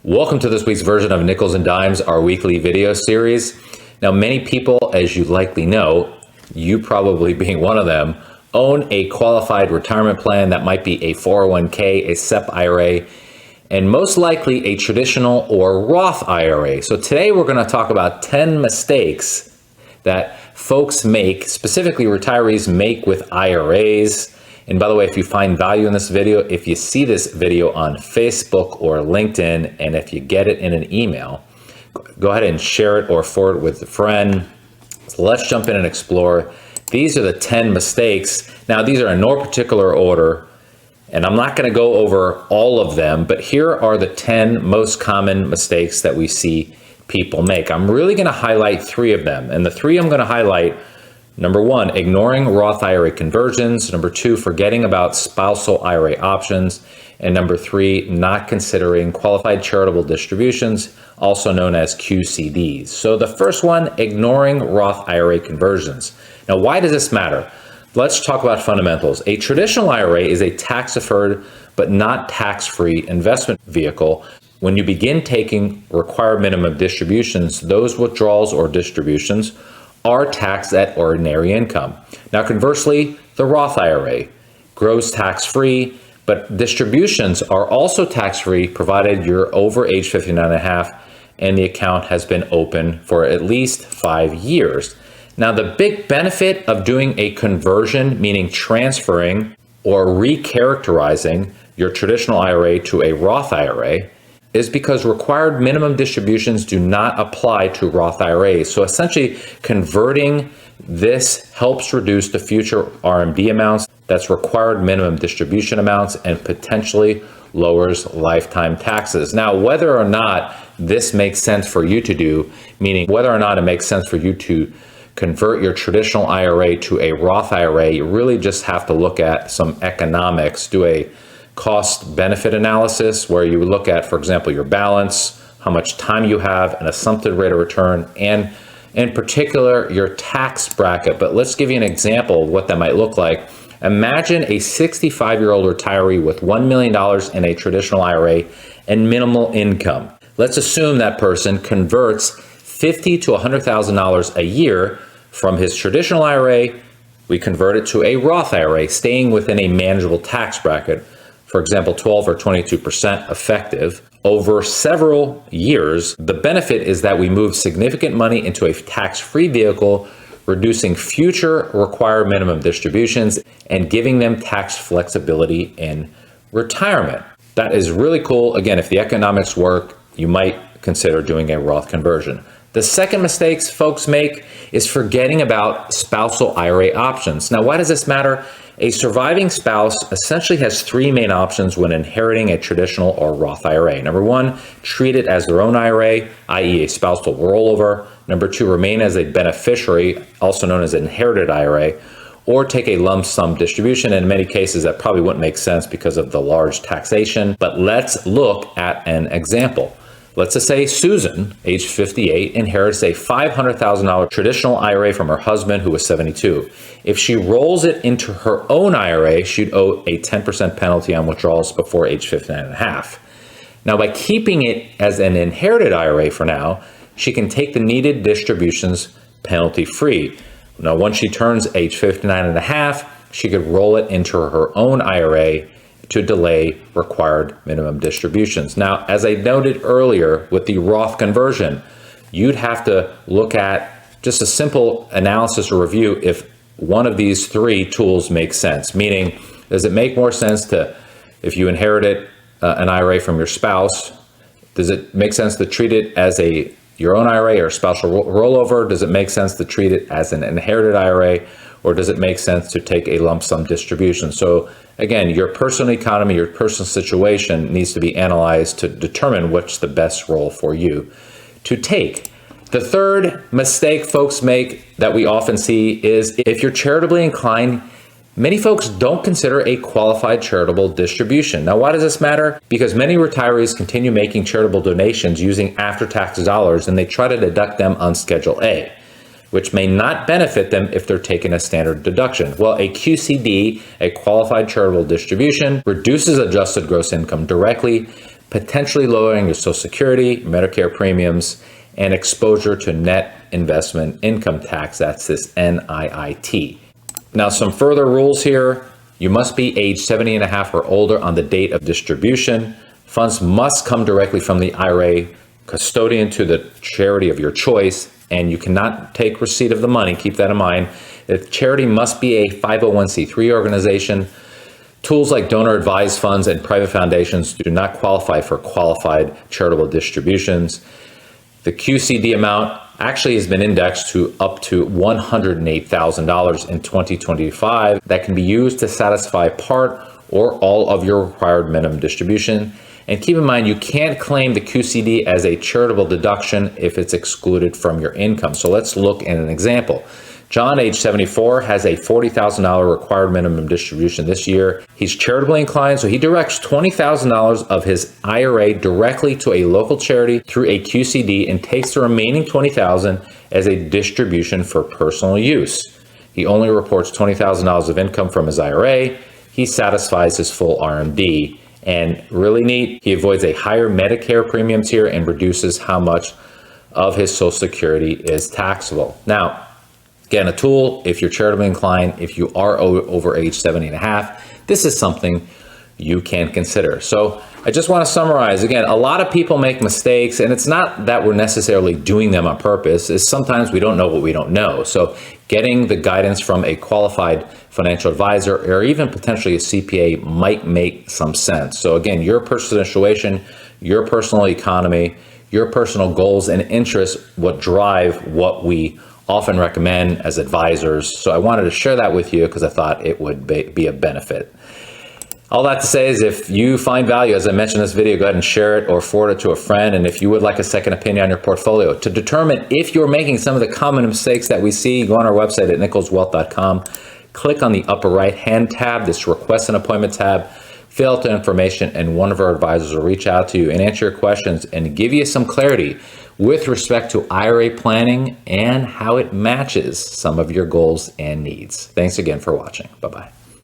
Welcome to this week's version of Nickels and Dimes, our weekly video series. Now, many people, as you likely know, you probably being one of them, own a qualified retirement plan that might be a 401k, a SEP IRA, and most likely a traditional or Roth IRA. So today we're going to talk about 10 mistakes that folks make, specifically retirees make with IRAs. And by the way, if you find value in this video, if you see this video on Facebook or LinkedIn, and if you get it in an email, go ahead and share it or forward it with a friend. So let's jump in and explore. These are the 10 mistakes. Now, these are in no particular order, and I'm not going to go over all of them, but here are the 10 most common mistakes that we see people make. I'm really going to highlight 3 of them, and the 3 I'm going to highlight: number 1, ignoring Roth IRA conversions. Number 2, forgetting about spousal IRA options. And number 3, not considering qualified charitable distributions, also known as QCDs. So the first one, ignoring Roth IRA conversions. Now, why does this matter? Let's talk about fundamentals. A traditional IRA is a tax-deferred but not tax-free investment vehicle. When you begin taking required minimum distributions, those withdrawals or distributions are taxed at ordinary income. Now, conversely, the Roth IRA grows tax-free, but distributions are also tax-free provided you're over age 59 and a half and the account has been open for at least 5 years. Now, the big benefit of doing a conversion, meaning transferring or recharacterizing your traditional IRA to a Roth IRA, is because required minimum distributions do not apply to Roth IRAs. So essentially, converting this helps reduce the future RMD amounts, that's required minimum distribution amounts, and potentially lowers lifetime taxes. Now, whether or not this makes sense for you to do, meaning whether or not it makes sense for you to convert your traditional IRA to a Roth IRA, you really just have to look at some economics, do a cost benefit analysis where you look at, for example, your balance, how much time you have, an assumptive rate of return, and in particular, your tax bracket. But let's give you an example of what that might look like. Imagine a 65-year-old retiree with $1 million in a traditional IRA and minimal income. Let's assume that person converts $50,000 to $100,000 a year from his traditional IRA. We convert it to a Roth IRA, staying within a manageable tax bracket. For example, 12 or 22% effective. Over several years, the benefit is that we move significant money into a tax-free vehicle, reducing future required minimum distributions and giving them tax flexibility in retirement. That is really cool. Again, if the economics work, you might consider doing a Roth conversion. The second mistake folks make is forgetting about spousal IRA options. Now, why does this matter? A surviving spouse essentially has 3 main options when inheriting a traditional or Roth IRA. Number 1, treat it as their own IRA, i.e. a spousal rollover. Number 2, remain as a beneficiary, also known as an inherited IRA, or take a lump sum distribution. In many cases, that probably wouldn't make sense because of the large taxation. But let's look at an example. Let's just say Susan, age 58, inherits a $500,000 traditional IRA from her husband, who was 72. If she rolls it into her own IRA, she'd owe a 10% penalty on withdrawals before age 59 and a half. Now, by keeping it as an inherited IRA for now, she can take the needed distributions penalty-free. Now, once she turns age 59 and a half, she could roll it into her own IRA to delay required minimum distributions. Now, as I noted earlier with the Roth conversion, you'd have to look at just a simple analysis or review if one of these 3 tools makes sense. Meaning, does it make more sense to, if you inherited an IRA from your spouse, does it make sense to treat it as your own IRA or spousal rollover? Does it make sense to treat it as an inherited IRA? Or does it make sense to take a lump sum distribution? So again, your personal economy, your personal situation needs to be analyzed to determine what's the best role for you to take. The third mistake folks make that we often see is if you're charitably inclined, many folks don't consider a qualified charitable distribution. Now, why does this matter? Because many retirees continue making charitable donations using after-tax dollars, and they try to deduct them on Schedule A, which may not benefit them if they're taking a standard deduction. Well, a QCD, a qualified charitable distribution, reduces adjusted gross income directly, potentially lowering your Social Security, Medicare premiums, and exposure to net investment income tax. That's this NIIT. Now, some further rules here. You must be age 70 and a half or older on the date of distribution. Funds must come directly from the IRA custodian to the charity of your choice, and you cannot take receipt of the money. Keep that in mind. The charity must be a 501c3 organization. Tools like donor advised funds and private foundations do not qualify for qualified charitable distributions. The QCD amount actually has been indexed to up to $108,000 in 2025 that can be used to satisfy part or all of your required minimum distribution. And keep in mind, you can't claim the QCD as a charitable deduction if it's excluded from your income. So let's look at an example. John, age 74, has a $40,000 required minimum distribution this year. He's charitably inclined, so he directs $20,000 of his IRA directly to a local charity through a QCD and takes the remaining $20,000 as a distribution for personal use. He only reports $20,000 of income from his IRA. He satisfies his full RMD. And really neat, he avoids a higher Medicare premiums here and reduces how much of his Social Security is taxable. Now, again, a tool, if you're charitably inclined, if you are over age 70 and a half, this is something you can consider. So I just want to summarize. Again, a lot of people make mistakes, and it's not that we're necessarily doing them on purpose. It's sometimes we don't know what we don't know. So getting the guidance from a qualified financial advisor or even potentially a CPA might make some sense. So again, your personal situation, your personal economy, your personal goals and interests, what drive what we often recommend as advisors. So I wanted to share that with you because I thought it would be a benefit. All that to say is if you find value, as I mentioned in this video, go ahead and share it or forward it to a friend. And if you would like a second opinion on your portfolio to determine if you're making some of the common mistakes that we see, go on our website at nicholswealth.com, click on the upper right hand tab, this request an appointment tab, fill out the information, and one of our advisors will reach out to you and answer your questions and give you some clarity with respect to IRA planning and how it matches some of your goals and needs. Thanks again for watching. Bye-bye.